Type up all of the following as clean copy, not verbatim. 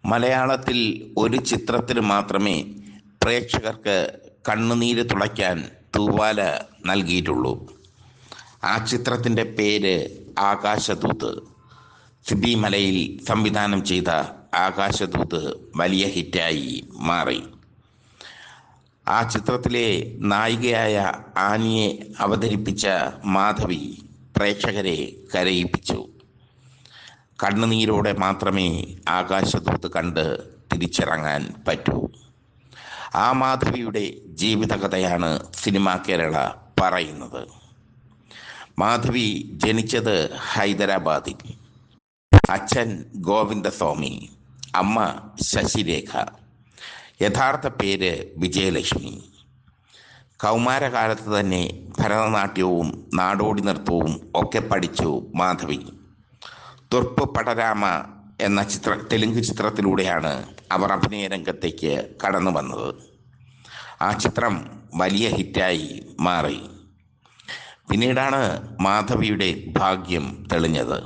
മലയാളത്തിൽ ഒരു ചിത്രത്തിന് മാത്രമേ പ്രേക്ഷകർക്ക് കണ്ണുനീര് തുളയ്ക്കാൻ തൂവാല നൽകിയിട്ടുള്ളൂ. ആ ചിത്രത്തിൻ്റെ പേര് ആകാശദൂത്. സിബി മലയിൽ സംവിധാനം ചെയ്ത ആകാശദൂത് വലിയ ഹിറ്റായി മാറി. ആ ചിത്രത്തിലെ നായികയായ ആനിയെ അവതരിപ്പിച്ച മാധവി പ്രേക്ഷകരെ കരയിപ്പിച്ചു. കണ്ണുനീരോടെ മാത്രമേ ആകാശദൂത് കണ്ട് തിരിച്ചിറങ്ങാൻ പറ്റൂ. ആ മാധവിയുടെ ജീവിതകഥയാണ് സിനിമാ കേരള പറയുന്നത്. മാധവി ജനിച്ചത് ഹൈദരാബാദിൽ. അച്ഛൻ ഗോവിന്ദസ്വാമി, അമ്മ ശശിരേഖ. യഥാർത്ഥ പേര് വിജയലക്ഷ്മി. കൗമാരകാലത്ത് തന്നെ ഭരതനാട്യവും നാടോടി നൃത്തവും ഒക്കെ പഠിച്ചു മാധവി. തുർപ്പ് പടരാമ എന്ന തെലുങ്ക് ചിത്രത്തിലൂടെയാണ് അവർ അഭിനയ രംഗത്തേക്ക് കടന്നു വന്നത്. ആ ചിത്രം വലിയ ഹിറ്റായി മാറി. പിന്നീടാണ് മാധവിയുടെ ഭാഗ്യം തെളിഞ്ഞത്.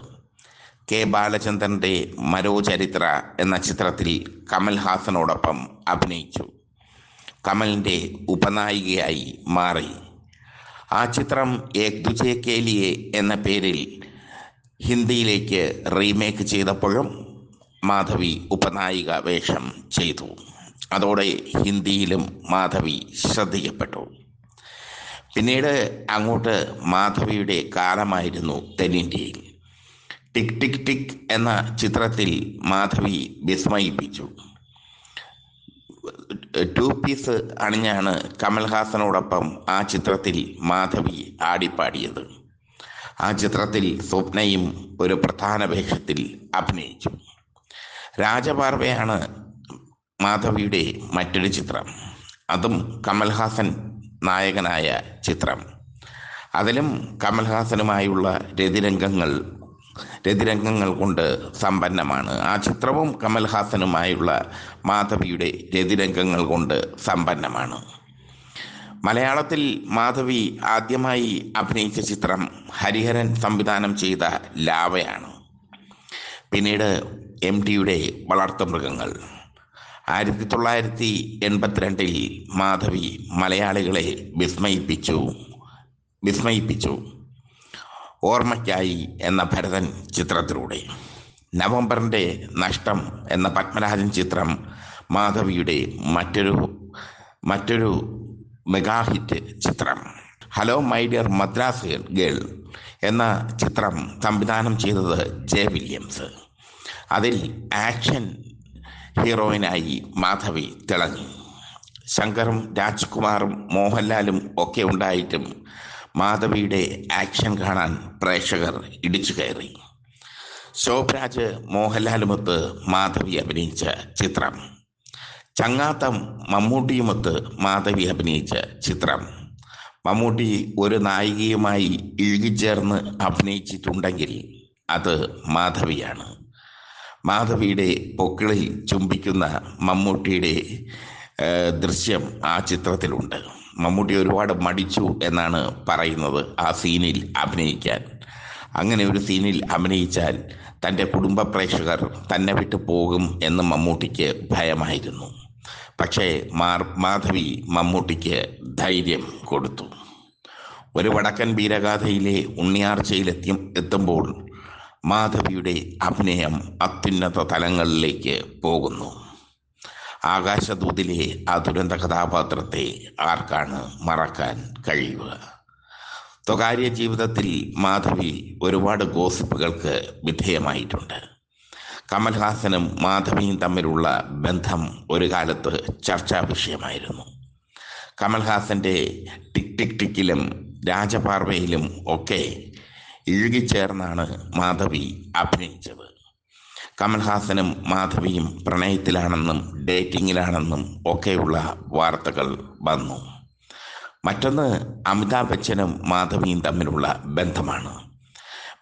കെ ബാലചന്ദ്രൻ്റെ മരോചരിത്ര എന്ന ചിത്രത്തിൽ കമൽഹാസനോടൊപ്പം അഭിനയിച്ചു. കമലിൻ്റെ ഉപനായികയായി മാറി. ആ ചിത്രം ഏക് ദുജേ കേ ലിയേ എന്ന പേരിൽ ഹിന്ദിയിലേക്ക് റീമേക്ക് ചെയ്തപ്പോഴും മാധവി ഉപനായിക വേഷം ചെയ്തു. അതോടെ ഹിന്ദിയിലും മാധവി ശ്രദ്ധിക്കപ്പെട്ടു. പിന്നീട് അങ്ങോട്ട് മാധവിയുടെ കാലമായിരുന്നു തെന്നിന്ത്യയിൽ. ടിക് ടിക് ടിക് എന്ന ചിത്രത്തിൽ മാധവി വിസ്മയിപ്പിച്ചു. 2 പീസ് അണിഞ്ഞാണ് കമൽഹാസനോടൊപ്പം ആ ചിത്രത്തിൽ മാധവി ആടിപ്പാടിയത്. ആ ചിത്രത്തിൽ സ്വപ്നയും ഒരു പ്രധാന വേഷത്തിൽ അഭിനയിച്ചു. രാജപാർവയാണ് മാധവിയുടെ മറ്റൊരു ചിത്രം. അതും കമൽഹാസൻ നായകനായ ചിത്രം. അതിലും കമൽഹാസനുമായുള്ള രതിരംഗങ്ങൾ കൊണ്ട് സമ്പന്നമാണ്. ആ ചിത്രവും കമൽഹാസനുമായുള്ള മാധവിയുടെ രതിരംഗങ്ങൾ കൊണ്ട് സമ്പന്നമാണ്. മലയാളത്തിൽ മാധവി ആദ്യമായി അഭിനയിച്ച ചിത്രം ഹരിഹരൻ സംവിധാനം ചെയ്ത ലാവയാണ്. പിന്നീട് MTയുടെ വളർത്തുമൃഗങ്ങൾ. 1982 മാധവി മലയാളികളെ വിസ്മയിപ്പിച്ചു. ഓർമ്മയ്ക്കായി എന്ന ഭരതൻ ചിത്രത്തിലൂടെ. നവംബറിൻ്റെ നഷ്ടം എന്ന പത്മരാജൻ ചിത്രം മാധവിയുടെ മറ്റൊരു മെഗാ ഹിറ്റ് ചിത്രം. Hello my dear Madras girl എന്ന ചിത്രം സംവിധാനം ചെയ്തത് ജെ വില്യംസ്. അതിൽ ആക്ഷൻ ഹീറോയിനായി മാധവി തിളങ്ങി. ശങ്കറും രാജ്കുമാറും മോഹൻലാലും ഒക്കെ ഉണ്ടായിട്ടും മാധവിയുടെ ആക്ഷൻ കാണാൻ പ്രേക്ഷകർ ഇടിച്ചു കയറി. ശോഭരാജ് മോഹൻലാലുമൊത്ത് മാധവി അഭിനയിച്ച ചിത്രം. ചങ്ങാത്തം മമ്മൂട്ടിയുമൊത്ത് മാധവി അഭിനയിച്ച ചിത്രം. മമ്മൂട്ടി ഒരു നായികയുമായി ഇഴുകിച്ചേർന്ന് അഭിനയിച്ചിട്ടുണ്ടെങ്കിൽ അത് മാധവിയാണ്. മാധവിയുടെ പൊക്കിളിൽ ചുംബിക്കുന്ന മമ്മൂട്ടിയുടെ ദൃശ്യം ആ ചിത്രത്തിലുണ്ട്. മമ്മൂട്ടി ഒരുപാട് മടിച്ചു എന്നാണ് പറയുന്നത് ആ സീനിൽ അഭിനയിക്കാൻ. അങ്ങനെ ഒരു സീനിൽ അഭിനയിച്ചാൽ തൻ്റെ കുടുംബ പ്രേക്ഷകർ തന്നെ വിട്ടു പോകും എന്ന് മമ്മൂട്ടിക്ക് ഭയമായിരുന്നു. പക്ഷേ മാധവി മമ്മൂട്ടിക്ക് ധൈര്യം കൊടുത്തു. ഒരു വടക്കൻ വീരഗാഥയിലെ ഉണ്ണിയാർച്ചയിലെത്തുമ്പോൾ മാധവിയുടെ അഭിനയം അത്യുന്നത തലങ്ങളിലേക്ക് പോകുന്നു. ആകാശദൂതിലെ ആ ദുരന്ത കഥാപാത്രത്തെ ആർക്കാണ് മറക്കാൻ കഴിയുക? സ്വകാര്യ ജീവിതത്തിൽ മാധവി ഒരുപാട് ഗോസിപ്പുകൾക്ക് വിധേയമായിട്ടുണ്ട്. കമൽഹാസനും മാധവിയും തമ്മിലുള്ള ബന്ധം ഒരു കാലത്ത് ചർച്ചാ വിഷയമായിരുന്നു. കമൽഹാസൻ്റെ ടിക് ടിക് ടിക്കിലും രാജപാർവയിലും ഒക്കെ ഇഴുകിച്ചേർന്നാണ് മാധവി അഭിനയിച്ചത്. കമൽഹാസനും മാധവിയും പ്രണയത്തിലാണെന്നും ഡേറ്റിങ്ങിലാണെന്നും ഒക്കെയുള്ള വാർത്തകൾ വന്നു. മറ്റൊന്ന് അമിതാഭ് ബച്ചനും മാധവിയും തമ്മിലുള്ള ബന്ധമാണ്.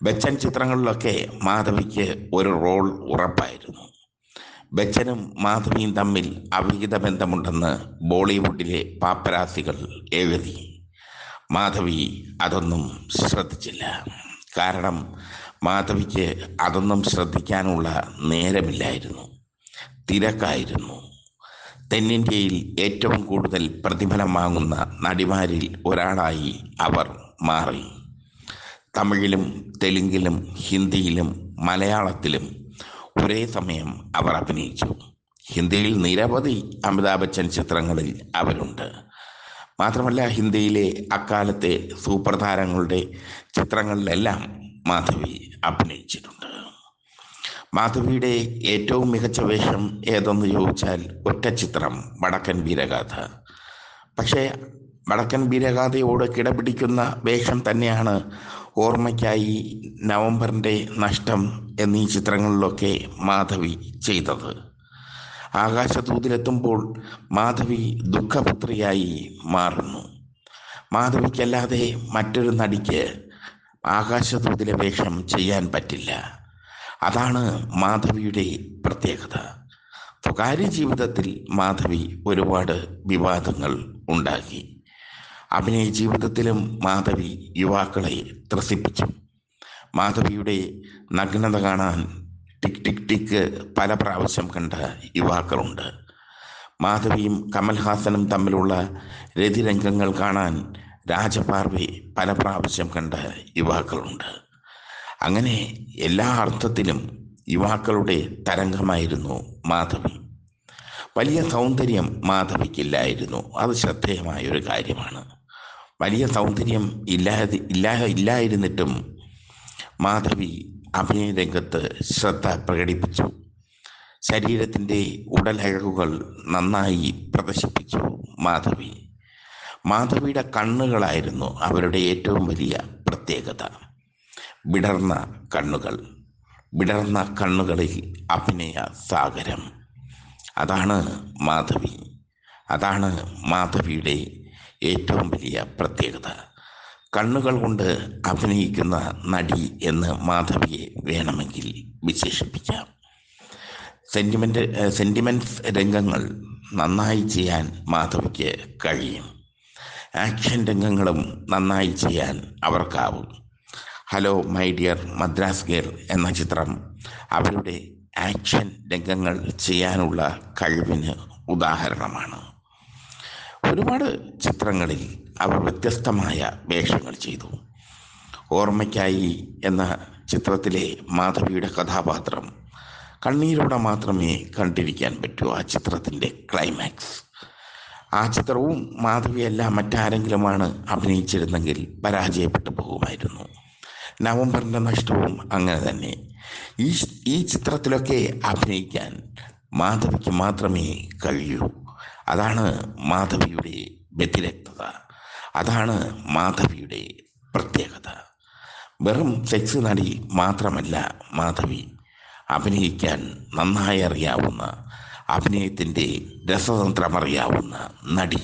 ബച്ചൻ ചിത്രങ്ങളിലൊക്കെ മാധവിക്ക് ഒരു റോൾ ഉറപ്പായിരുന്നു. ബച്ചനും മാധവിയും തമ്മിൽ അവിഹിത ബന്ധമുണ്ടെന്ന് ബോളിവുഡിലെ പാപ്പരാസികൾ എഴുതി. മാധവി അതൊന്നും ശ്രദ്ധിച്ചില്ല. കാരണം മാധവിക്ക് അതൊന്നും ശ്രദ്ധിക്കാനുള്ള നേരമില്ലായിരുന്നു. തിരക്കായിരുന്നു. തെന്നിന്ത്യയിൽ ഏറ്റവും കൂടുതൽ പ്രതിഫലം വാങ്ങുന്ന നടിമാരിൽ ഒരാളായി അവർ മാറി. തമിഴിലും തെലുങ്കിലും ഹിന്ദിയിലും മലയാളത്തിലും ഒരേ സമയം അവർ അഭിനയിച്ചു. ഹിന്ദിയിൽ നിരവധി അമിതാഭ് ബച്ചൻ ചിത്രങ്ങളിൽ അവരുണ്ട്. മാത്രമല്ല, ഹിന്ദിയിലെ അക്കാലത്തെ സൂപ്പർ താരങ്ങളുടെ ചിത്രങ്ങളിലെല്ലാം മാധവി അഭിനയിച്ചിട്ടുണ്ട്. മാധവിയുടെ ഏറ്റവും മികച്ച വേഷം ഏതെന്ന് ചോദിച്ചാൽ ഒറ്റ ചിത്രം വടക്കൻ വീരഗാഥ. പക്ഷേ വടക്കൻ വീരഗാഥയോട് കിടപിടിക്കുന്ന വേഷം തന്നെയാണ് ഓർമ്മയ്ക്കായി, നവംബറിൻ്റെ നഷ്ടം എന്നീ ചിത്രങ്ങളിലൊക്കെ മാധവി ചെയ്തത്. ആകാശദൂതിലെത്തുമ്പോൾ മാധവി ദുഃഖപുത്രിയായി മാറുന്നു. മാധവിക്കല്ലാതെ മറ്റൊരു നടിക്ക് ആകാശദൂതിലെ വേഷം ചെയ്യാൻ പറ്റില്ല. അതാണ് മാധവിയുടെ പ്രത്യേകത. സ്വകാര്യ ജീവിതത്തിൽ മാധവി ഒരുപാട് വിവാദങ്ങൾ ഉണ്ടാക്കി. അഭിനയ ജീവിതത്തിലും മാധവി യുവാക്കളെ ത്രസിപ്പിച്ചു. മാധവിയുടെ നഗ്നത കാണാൻ ടിക് ടിക് ടിക്ക് പല പ്രാവശ്യം കണ്ട യുവാക്കളുണ്ട്. മാധവിയും കമൽഹാസനും തമ്മിലുള്ള രതിരംഗങ്ങൾ കാണാൻ രാജപാർവെ പല പ്രാവശ്യം കണ്ട യുവാക്കളുണ്ട്. അങ്ങനെ എല്ലാ അർത്ഥത്തിലും യുവാക്കളുടെ തരംഗമായിരുന്നു മാധവി. വലിയ സൗന്ദര്യം മാധവിക്കില്ലായിരുന്നു. അത് ശ്രദ്ധേയമായൊരു കാര്യമാണ്. വലിയ സൗന്ദര്യം ഇല്ലായിരുന്നിട്ടും മാധവി അഭിനയ രംഗത്ത് ശ്രദ്ധ പ്രകടിപ്പിച്ചു. ശരീരത്തിൻ്റെ ഉടലഴകുകൾ നന്നായി പ്രദർശിപ്പിച്ചു മാധവി. മാധവിയുടെ കണ്ണുകളായിരുന്നു അവരുടെ ഏറ്റവും വലിയ പ്രത്യേകത. വിടർന്ന കണ്ണുകൾ, വിടർന്ന കണ്ണുകളിൽ അഭിനയ സാഗരം. അതാണ് മാധവി. അതാണ് മാധവിയുടെ ഏറ്റവും വലിയ പ്രത്യേകത. കണ്ണുകൾ കൊണ്ട് അഭിനയിക്കുന്ന നടി എന്ന് മാധവിയെ വേണമെങ്കിൽ വിശേഷിപ്പിക്കാം. സെന്റിമെന്റ്സ് രംഗങ്ങൾ നന്നായി ചെയ്യാൻ മാധവിക്ക് കഴിയും. ആക്ഷൻ രംഗങ്ങളും നന്നായി ചെയ്യാൻ അവർക്കാവും. Hello my dear Madras girl എന്ന ചിത്രം അവരുടെ ആക്ഷൻ രംഗങ്ങൾ ചെയ്യാനുള്ള കഴിവിന് ഉദാഹരണമാണ്. ഒരുപാട് ചിത്രങ്ങളിൽ അവർ വ്യത്യസ്തമായ വേഷങ്ങൾ ചെയ്തു. ഓർമ്മയ്ക്കായി എന്ന ചിത്രത്തിലെ മാധവിയുടെ കഥാപാത്രം കണ്ണീരോടെ മാത്രമേ കണ്ടിരിക്കാൻ പറ്റൂ. ആ ചിത്രത്തിൻ്റെ ക്ലൈമാക്സ്. ആ ചിത്രവും മാധവിയല്ല മറ്റാരെങ്കിലുമാണ് അഭിനയിച്ചിരുന്നെങ്കിൽ പരാജയപ്പെട്ടു പോകുമായിരുന്നു. നവംബറിൻ്റെ നഷ്ടവും അങ്ങനെ തന്നെ. ഈ ചിത്രത്തിലൊക്കെ അഭിനയിക്കാൻ മാധവിക്ക് മാത്രമേ കഴിയൂ. അതാണ് മാധവിയുടെ വ്യതിരക്തത. അതാണ് മാധവിയുടെ പ്രത്യേകത. വെറും സെക്സ് നടി മാത്രമല്ല മാധവി. അഭിനയിക്കാൻ നന്നായി അറിയാവുന്ന, അഭിനയത്തിൻ്റെ രസതന്ത്രമറിയാവുന്ന നടി.